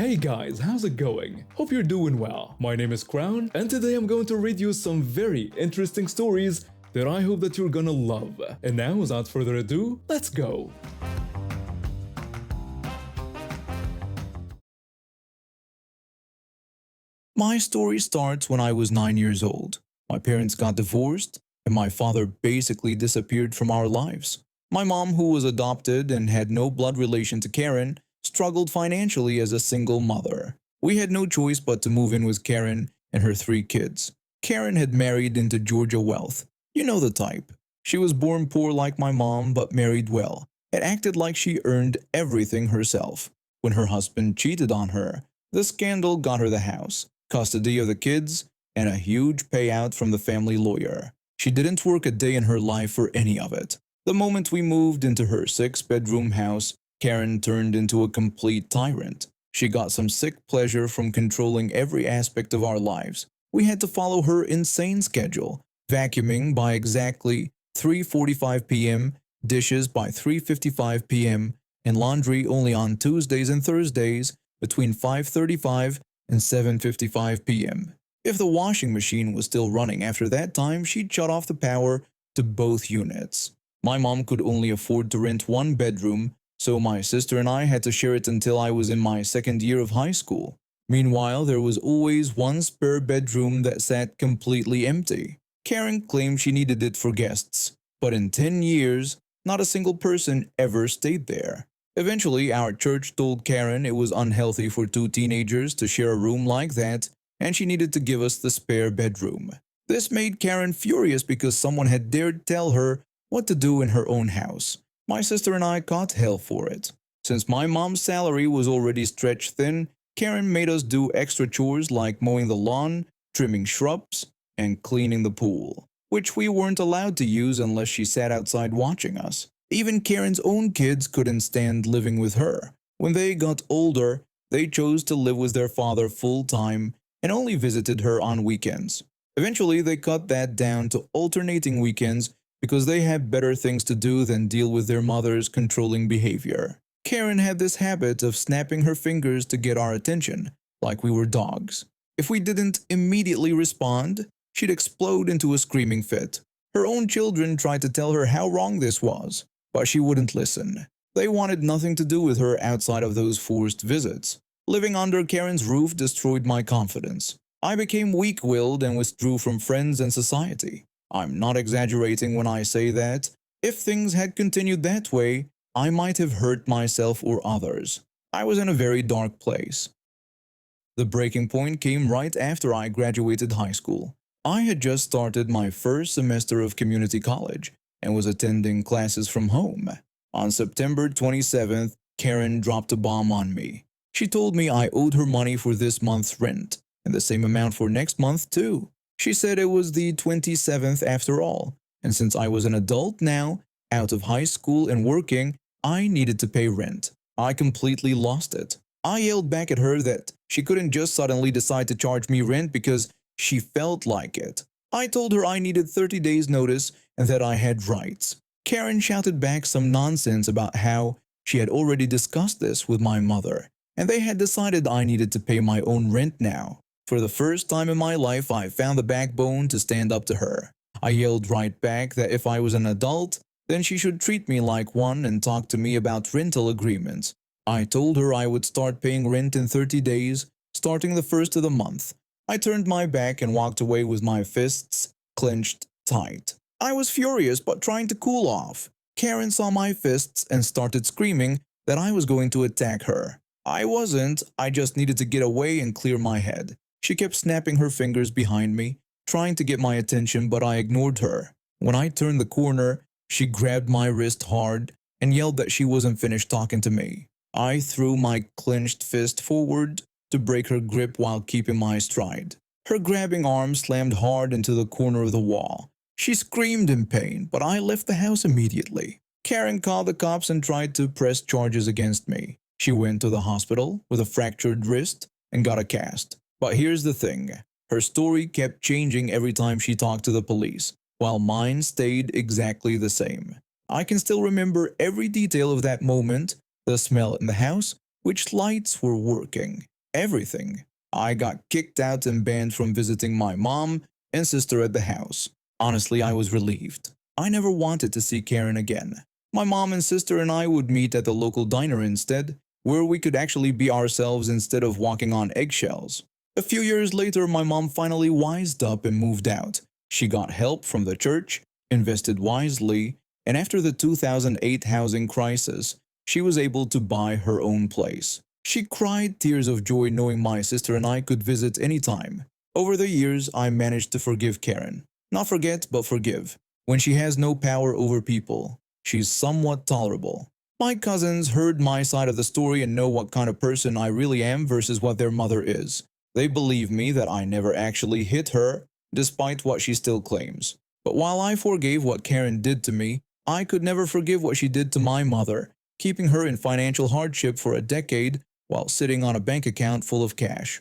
Hey guys, how's it going? Hope you're doing well. My name is Crown, and today I'm going to read you some very interesting stories that I hope that you're gonna love. And now, without further ado, let's go! My story starts when I was 9 years old. My parents got divorced, and my father basically disappeared from our lives. My mom, who was adopted and had no blood relation to Karen, struggled financially as a single mother. We had no choice but to move in with Karen and her 3 kids. Karen had married into Georgia wealth. You know the type. She was born poor like my mom, but married well, and acted like she earned everything herself. When her husband cheated on her, the scandal got her the house, custody of the kids, and a huge payout from the family lawyer. She didn't work a day in her life for any of it. The moment we moved into her 6-bedroom house, Karen turned into a complete tyrant. She got some sick pleasure from controlling every aspect of our lives. We had to follow her insane schedule, vacuuming by exactly 3:45 p.m., dishes by 3:55 p.m., and laundry only on Tuesdays and Thursdays between 5:35 and 7:55 p.m. If the washing machine was still running after that time, she'd shut off the power to both units. My mom could only afford to rent one bedroom, so my sister and I had to share it until I was in my second year of high school. Meanwhile, there was always one spare bedroom that sat completely empty. Karen claimed she needed it for guests, but in 10 years, not a single person ever stayed there. Eventually, our church told Karen it was unhealthy for 2 teenagers to share a room like that, and she needed to give us the spare bedroom. This made Karen furious because someone had dared tell her what to do in her own house. My sister and I caught hell for it. Since my mom's salary was already stretched thin, Karen made us do extra chores like mowing the lawn, trimming shrubs, and cleaning the pool, which we weren't allowed to use unless she sat outside watching us. Even Karen's own kids couldn't stand living with her. When they got older, they chose to live with their father full-time and only visited her on weekends. Eventually, they cut that down to alternating weekends because they had better things to do than deal with their mother's controlling behavior. Karen had this habit of snapping her fingers to get our attention, like we were dogs. If we didn't immediately respond, she'd explode into a screaming fit. Her own children tried to tell her how wrong this was, but she wouldn't listen. They wanted nothing to do with her outside of those forced visits. Living under Karen's roof destroyed my confidence. I became weak-willed and withdrew from friends and society. I'm not exaggerating when I say that, if things had continued that way, I might have hurt myself or others. I was in a very dark place. The breaking point came right after I graduated high school. I had just started my first semester of community college and was attending classes from home. On September 27th, Karen dropped a bomb on me. She told me I owed her money for this month's rent, and the same amount for next month too. She said it was the 27th after all, and since I was an adult now, out of high school and working, I needed to pay rent. I completely lost it. I yelled back at her that she couldn't just suddenly decide to charge me rent because she felt like it. I told her I needed 30 days notice and that I had rights. Karen shouted back some nonsense about how she had already discussed this with my mother, and they had decided I needed to pay my own rent now. For the first time in my life, I found the backbone to stand up to her. I yelled right back that if I was an adult, then she should treat me like one and talk to me about rental agreements. I told her I would start paying rent in 30 days, starting the first of the month. I turned my back and walked away with my fists clenched tight. I was furious but trying to cool off. Karen saw my fists and started screaming that I was going to attack her. I wasn't, I just needed to get away and clear my head. She kept snapping her fingers behind me, trying to get my attention, but I ignored her. When I turned the corner, she grabbed my wrist hard and yelled that she wasn't finished talking to me. I threw my clenched fist forward to break her grip while keeping my stride. Her grabbing arm slammed hard into the corner of the wall. She screamed in pain, but I left the house immediately. Karen called the cops and tried to press charges against me. She went to the hospital with a fractured wrist and got a cast. But here's the thing, her story kept changing every time she talked to the police, while mine stayed exactly the same. I can still remember every detail of that moment, the smell in the house, which lights were working, everything. I got kicked out and banned from visiting my mom and sister at the house. Honestly, I was relieved. I never wanted to see Karen again. My mom and sister and I would meet at the local diner instead, where we could actually be ourselves instead of walking on eggshells. A few years later, my mom finally wised up and moved out. She got help from the church, invested wisely, and after the 2008 housing crisis, she was able to buy her own place. She cried tears of joy knowing my sister and I could visit anytime. Over the years, I managed to forgive Karen. Not forget, but forgive. When she has no power over people, she's somewhat tolerable. My cousins heard my side of the story and know what kind of person I really am versus what their mother is. They believe me that I never actually hit her, despite what she still claims. But while I forgave what Karen did to me, I could never forgive what she did to my mother, keeping her in financial hardship for a decade while sitting on a bank account full of cash.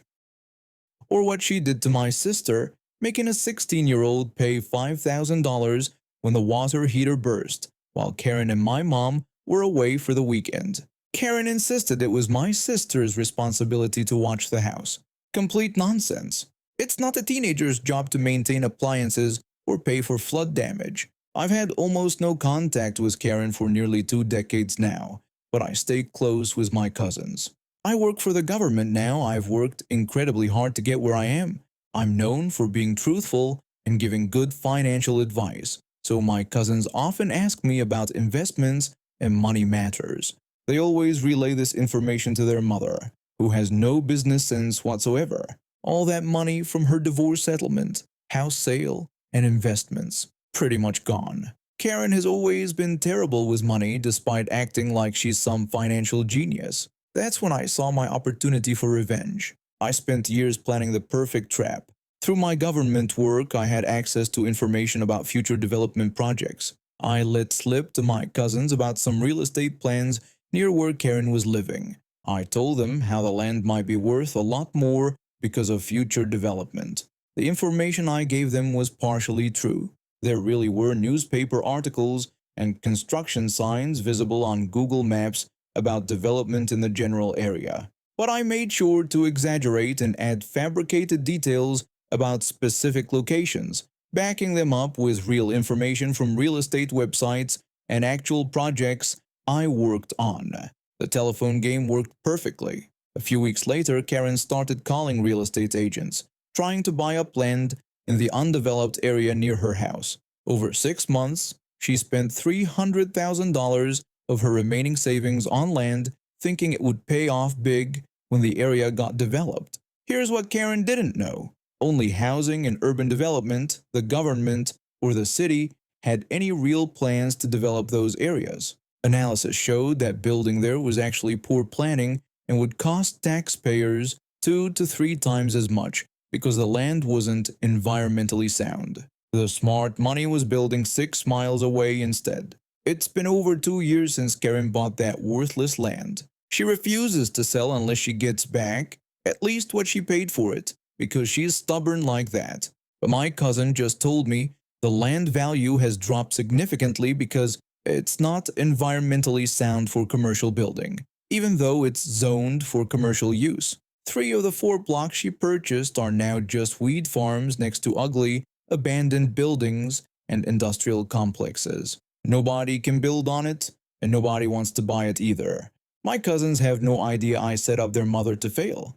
Or what she did to my sister, making a 16-year-old pay $5,000 when the water heater burst, while Karen and my mom were away for the weekend. Karen insisted it was my sister's responsibility to watch the house. Complete nonsense. It's not a teenager's job to maintain appliances or pay for flood damage. I've had almost no contact with Karen for nearly 2 decades now, but I stay close with my cousins. I work for the government now. I've worked incredibly hard to get where I am. I'm known for being truthful and giving good financial advice, so my cousins often ask me about investments and money matters. They always relay this information to their mother, who has no business sense whatsoever. All that money from her divorce settlement, house sale, and investments, pretty much gone. Karen has always been terrible with money despite acting like she's some financial genius. That's when I saw my opportunity for revenge. I spent years planning the perfect trap. Through my government work, I had access to information about future development projects. I let slip to my cousins about some real estate plans near where Karen was living. I told them how the land might be worth a lot more because of future development. The information I gave them was partially true. There really were newspaper articles and construction signs visible on Google Maps about development in the general area. But I made sure to exaggerate and add fabricated details about specific locations, backing them up with real information from real estate websites and actual projects I worked on. The telephone game worked perfectly. A few weeks later, Karen started calling real estate agents, trying to buy up land in the undeveloped area near her house. Over 6 months, she spent $300,000 of her remaining savings on land, thinking it would pay off big when the area got developed. Here's what Karen didn't know. Only housing and urban development, the government, or the city had any real plans to develop those areas. Analysis showed that building there was actually poor planning and would cost taxpayers 2 to 3 times as much because the land wasn't environmentally sound. The smart money was building 6 miles away instead. It's been over 2 years since Karen bought that worthless land. She refuses to sell unless she gets back at least what she paid for it, because she's stubborn like that. But my cousin just told me the land value has dropped significantly because it's not environmentally sound for commercial building, even though it's zoned for commercial use. 3 of the 4 blocks she purchased are now just weed farms next to ugly, abandoned buildings and industrial complexes. Nobody can build on it, and nobody wants to buy it either. My cousins have no idea I set up their mother to fail.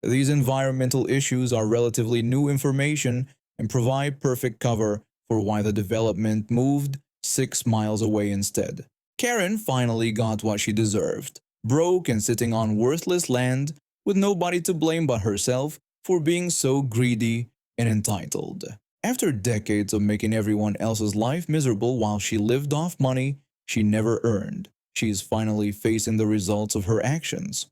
These environmental issues are relatively new information and provide perfect cover for why the development moved 6 miles away instead. Karen finally got what she deserved, broke and sitting on worthless land with nobody to blame but herself for being so greedy and entitled. After decades of making everyone else's life miserable while she lived off money she never earned, she is finally facing the results of her actions.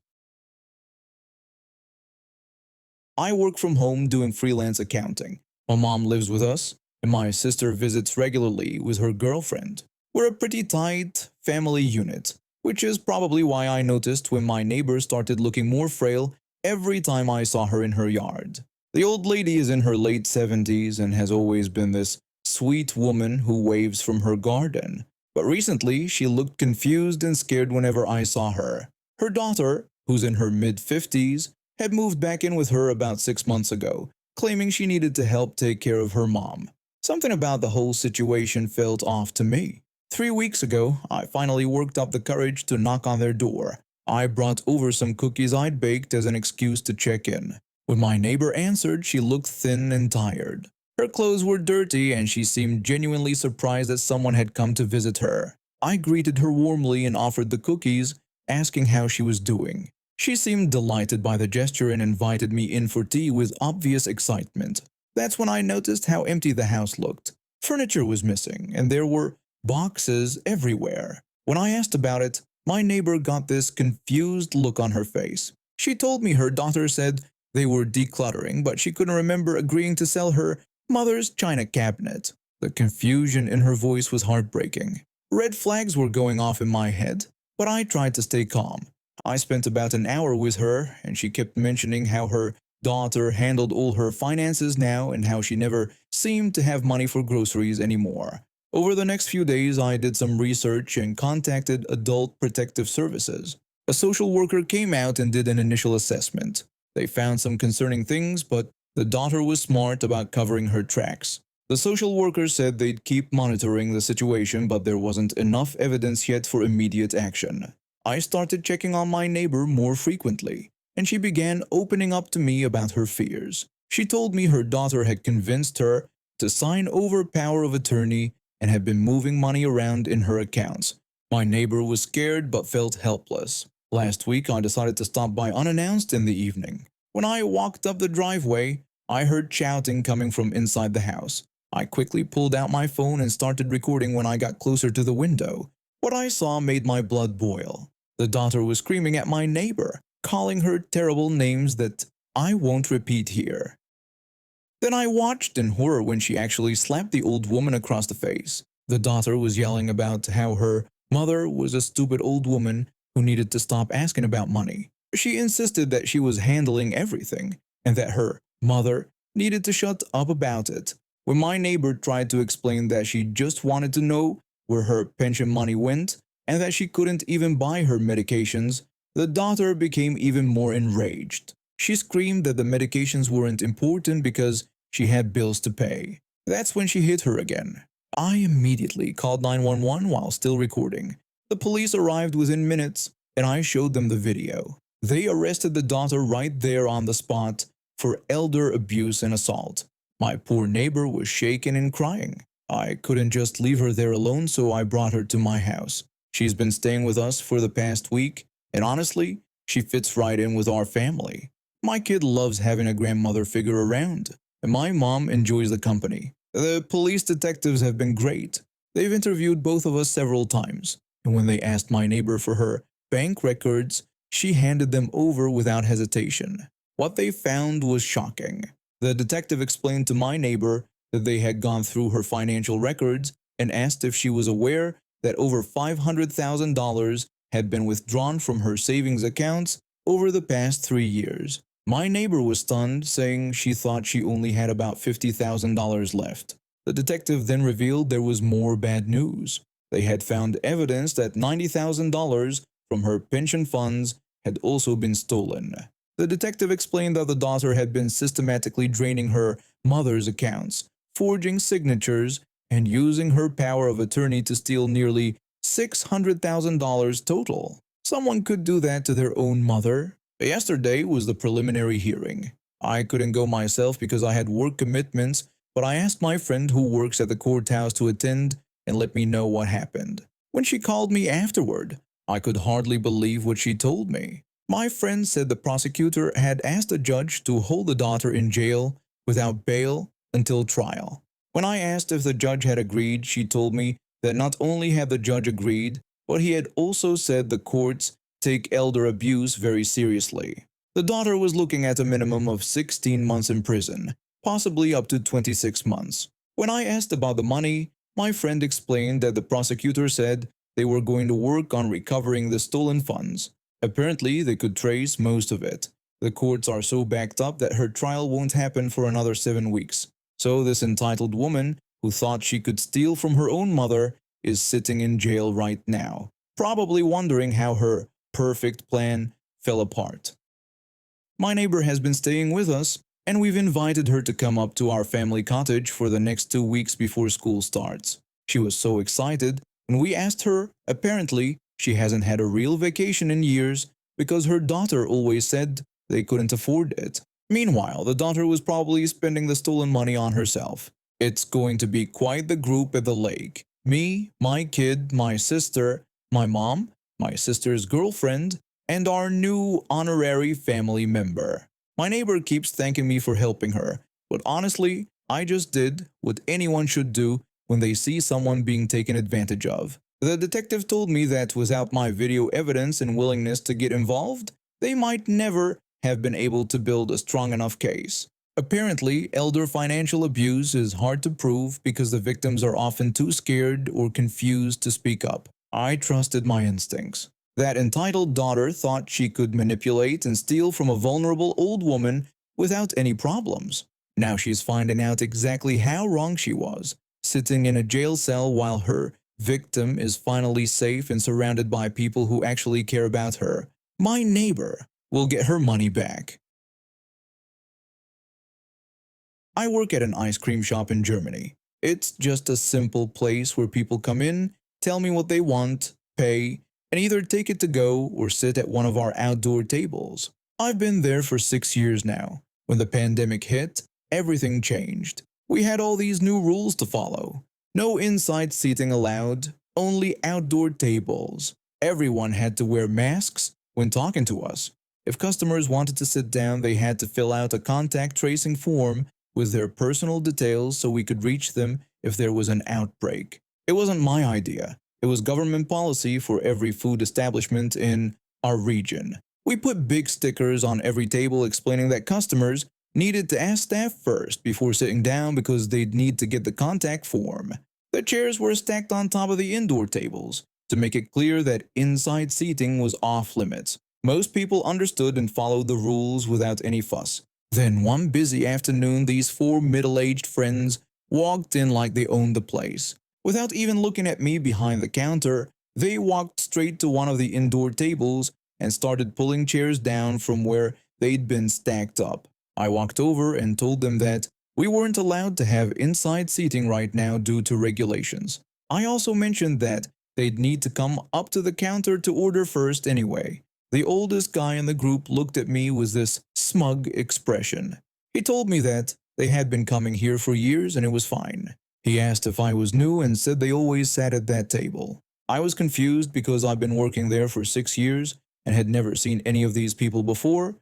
I work from home doing freelance accounting. My mom lives with us, and my sister visits regularly with her girlfriend. We're a pretty tight family unit, which is probably why I noticed when my neighbor started looking more frail every time I saw her in her yard. The old lady is in her late 70s and has always been this sweet woman who waves from her garden. But recently, she looked confused and scared whenever I saw her. Her daughter, who's in her mid-50s, had moved back in with her about 6 months ago, claiming she needed to help take care of her mom. Something about the whole situation felt off to me. 3 weeks ago, I finally worked up the courage to knock on their door. I brought over some cookies I'd baked as an excuse to check in. When my neighbor answered, she looked thin and tired. Her clothes were dirty and she seemed genuinely surprised that someone had come to visit her. I greeted her warmly and offered the cookies, asking how she was doing. She seemed delighted by the gesture and invited me in for tea with obvious excitement. That's when I noticed how empty the house looked. Furniture was missing, and there were boxes everywhere. When I asked about it, my neighbor got this confused look on her face. She told me her daughter said they were decluttering, but she couldn't remember agreeing to sell her mother's china cabinet. The confusion in her voice was heartbreaking. Red flags were going off in my head, but I tried to stay calm. I spent about an hour with her, and she kept mentioning how her daughter handled all her finances now and how she never seemed to have money for groceries anymore. Over the next few days, I did some research and contacted Adult Protective Services. A social worker came out and did an initial assessment. They found some concerning things, but the daughter was smart about covering her tracks. The social worker said they'd keep monitoring the situation, but there wasn't enough evidence yet for immediate action. I started checking on my neighbor more frequently, and she began opening up to me about her fears. She told me her daughter had convinced her to sign over power of attorney and had been moving money around in her accounts. My neighbor was scared but felt helpless. Last week, I decided to stop by unannounced in the evening. When I walked up the driveway, I heard shouting coming from inside the house. I quickly pulled out my phone and started recording when I got closer to the window. What I saw made my blood boil. The daughter was screaming at my neighbor, calling her terrible names that I won't repeat here. Then I watched in horror when she actually slapped the old woman across the face. The daughter was yelling about how her mother was a stupid old woman who needed to stop asking about money. She insisted that she was handling everything and that her mother needed to shut up about it. When my neighbor tried to explain that she just wanted to know where her pension money went and that she couldn't even buy her medications, the daughter became even more enraged. She screamed that the medications weren't important because she had bills to pay. That's when she hit her again. I immediately called 911 while still recording. The police arrived within minutes, and I showed them the video. They arrested the daughter right there on the spot for elder abuse and assault. My poor neighbor was shaken and crying. I couldn't just leave her there alone, so I brought her to my house. She's been staying with us for the past week, and honestly, she fits right in with our family. My kid loves having a grandmother figure around, and my mom enjoys the company. The police detectives have been great. They've interviewed both of us several times, and when they asked my neighbor for her bank records, she handed them over without hesitation. What they found was shocking. The detective explained to my neighbor that they had gone through her financial records and asked if she was aware that over $500,000 had been withdrawn from her savings accounts over the past 3 years. My neighbor was stunned, saying she thought she only had about $50,000 left. The detective then revealed there was more bad news. They had found evidence that $90,000 from her pension funds had also been stolen. The detective explained that the daughter had been systematically draining her mother's accounts, forging signatures, and using her power of attorney to steal nearly $600,000 total. Someone could do that to their own mother. Yesterday was the preliminary hearing. I couldn't go myself because I had work commitments, but I asked my friend who works at the courthouse to attend and let me know what happened. When she called me afterward, I could hardly believe what she told me. My friend said the prosecutor had asked the judge to hold the daughter in jail without bail until trial. When I asked if the judge had agreed, she told me that not only had the judge agreed, but he had also said the courts take elder abuse very seriously. The daughter was looking at a minimum of 16 months in prison, possibly up to 26 months. When I asked about the money, my friend explained that the prosecutor said they were going to work on recovering the stolen funds. Apparently, they could trace most of it. The courts are so backed up that her trial won't happen for another 7 weeks. So this entitled woman, who thought she could steal from her own mother, is sitting in jail right now, probably wondering how her perfect plan fell apart. My neighbor has been staying with us, and we've invited her to come up to our family cottage for the next 2 weeks before school starts. She was so excited when we asked her. Apparently, she hasn't had a real vacation in years because her daughter always said they couldn't afford it. Meanwhile, the daughter was probably spending the stolen money on herself. It's going to be quite the group at the lake. Me, my kid, my sister, my mom, my sister's girlfriend, and our new honorary family member. My neighbor keeps thanking me for helping her, but honestly, I just did what anyone should do when they see someone being taken advantage of. The detective told me that without my video evidence and willingness to get involved, they might never have been able to build a strong enough case. Apparently, elder financial abuse is hard to prove because the victims are often too scared or confused to speak up. I trusted my instincts. That entitled daughter thought she could manipulate and steal from a vulnerable old woman without any problems. Now she's finding out exactly how wrong she was, sitting in a jail cell while her victim is finally safe and surrounded by people who actually care about her. My neighbor will get her money back. I work at an ice cream shop in Germany. It's just a simple place where people come in, tell me what they want, pay, and either take it to go or sit at one of our outdoor tables. I've been there for 6 years now. When the pandemic hit, everything changed. We had all these new rules to follow. No inside seating allowed, only outdoor tables. Everyone had to wear masks when talking to us. If customers wanted to sit down, they had to fill out a contact tracing form with their personal details so we could reach them if there was an outbreak. It wasn't my idea. It was government policy for every food establishment in our region. We put big stickers on every table explaining that customers needed to ask staff first before sitting down because they'd need to get the contact form. The chairs were stacked on top of the indoor tables to make it clear that inside seating was off limits. Most people understood and followed the rules without any fuss. Then one busy afternoon, these 4 middle-aged friends walked in like they owned the place. Without even looking at me behind the counter, they walked straight to one of the indoor tables and started pulling chairs down from where they'd been stacked up. I walked over and told them that we weren't allowed to have inside seating right now due to regulations. I also mentioned that they'd need to come up to the counter to order first anyway. The oldest guy in the group looked at me with this smug expression. He told me that they had been coming here for years and it was fine. He asked if I was new and said they always sat at that table. I was confused because I've been working there for 6 years and had never seen any of these people before,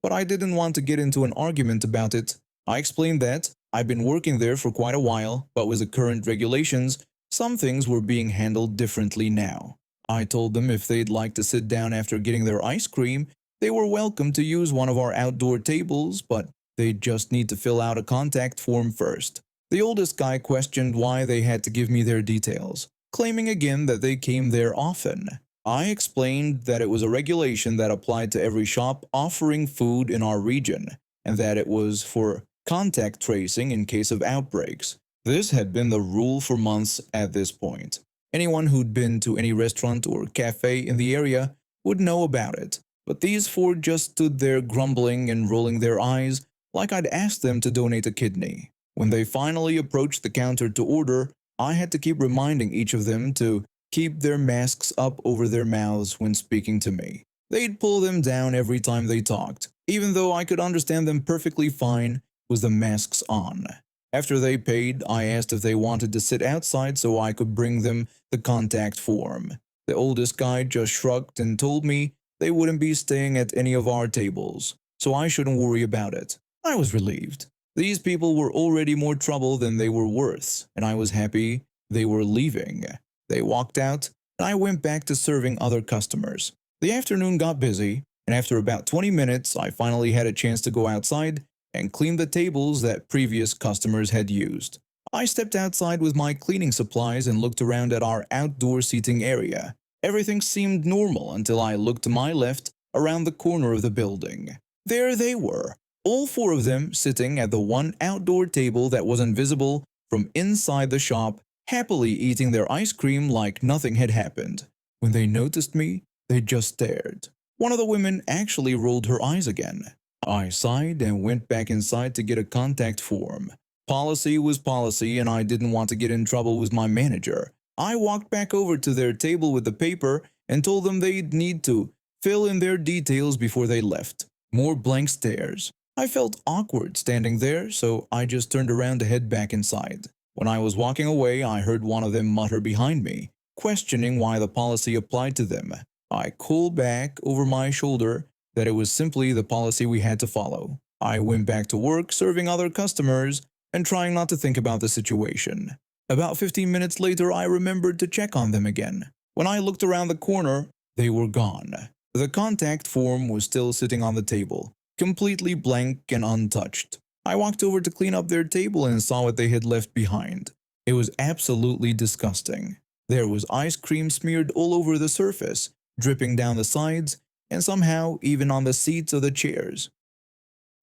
but I didn't want to get into an argument about it. I explained that I've been working there for quite a while, but with the current regulations, some things were being handled differently now. I told them if they'd like to sit down after getting their ice cream, they were welcome to use one of our outdoor tables, but they'd just need to fill out a contact form first. The oldest guy questioned why they had to give me their details, claiming again that they came there often. I explained that it was a regulation that applied to every shop offering food in our region, and that it was for contact tracing in case of outbreaks. This had been the rule for months at this point. Anyone who'd been to any restaurant or cafe in the area would know about it, but these 4 just stood there grumbling and rolling their eyes like I'd asked them to donate a kidney. When they finally approached the counter to order, I had to keep reminding each of them to keep their masks up over their mouths when speaking to me. They'd pull them down every time they talked, even though I could understand them perfectly fine with the masks on. After they paid, I asked if they wanted to sit outside so I could bring them the contact form. The oldest guy just shrugged and told me they wouldn't be staying at any of our tables, so I shouldn't worry about it. I was relieved. These people were already more trouble than they were worth, and I was happy they were leaving. They walked out, and I went back to serving other customers. The afternoon got busy, and after about 20 minutes, I finally had a chance to go outside and clean the tables that previous customers had used. I stepped outside with my cleaning supplies and looked around at our outdoor seating area. Everything seemed normal until I looked to my left around the corner of the building. There they were. All 4 of them sitting at the one outdoor table that wasn't visible from inside the shop, happily eating their ice cream like nothing had happened. When they noticed me, They just stared. One of the women actually rolled her eyes again. I sighed and went back inside to get a contact form. Policy was policy, and I didn't want to get in trouble with my manager. I walked back over to their table with the paper and told them they'd need to fill in their details before they left. More blank stares. I felt awkward standing there, so I just turned around to head back inside. When I was walking away, I heard one of them mutter behind me, questioning why the policy applied to them. I called back over my shoulder that it was simply the policy we had to follow. I went back to work serving other customers and trying not to think about the situation. About 15 minutes later, I remembered to check on them again. When I looked around the corner, they were gone. The contact form was still sitting on the table, completely blank and untouched. I walked over to clean up their table and saw what they had left behind. It was absolutely disgusting. There was ice cream smeared all over the surface, dripping down the sides, and somehow even on the seats of the chairs.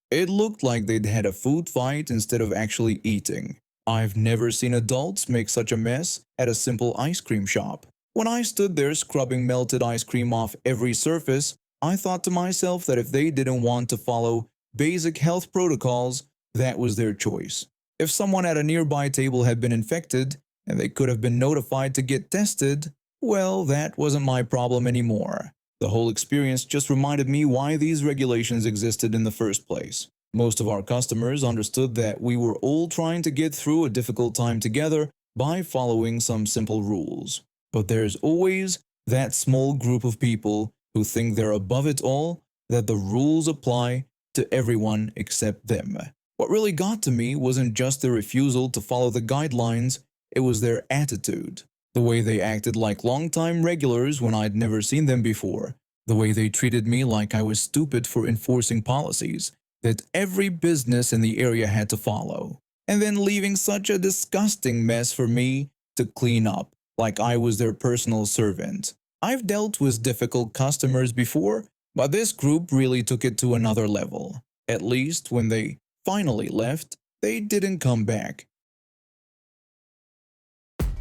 It looked like they'd had a food fight instead of actually eating. I've never seen adults make such a mess at a simple ice cream shop. When I stood there scrubbing melted ice cream off every surface, I thought to myself that if they didn't want to follow basic health protocols, that was their choice. If someone at a nearby table had been infected and they could have been notified to get tested, well, that wasn't my problem anymore. The whole experience just reminded me why these regulations existed in the first place. Most of our customers understood that we were all trying to get through a difficult time together by following some simple rules. But there's always that small group of people who think they're above it all, that the rules apply to everyone except them. What really got to me wasn't just their refusal to follow the guidelines, it was their attitude. The way they acted like longtime regulars when I'd never seen them before. The way they treated me like I was stupid for enforcing policies that every business in the area had to follow. And then leaving such a disgusting mess for me to clean up, like I was their personal servant. I've dealt with difficult customers before, but this group really took it to another level. At least when they finally left, they didn't come back.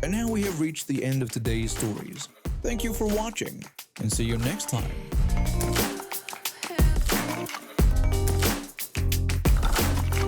And now we have reached the end of today's stories. Thank you for watching, and see you next time.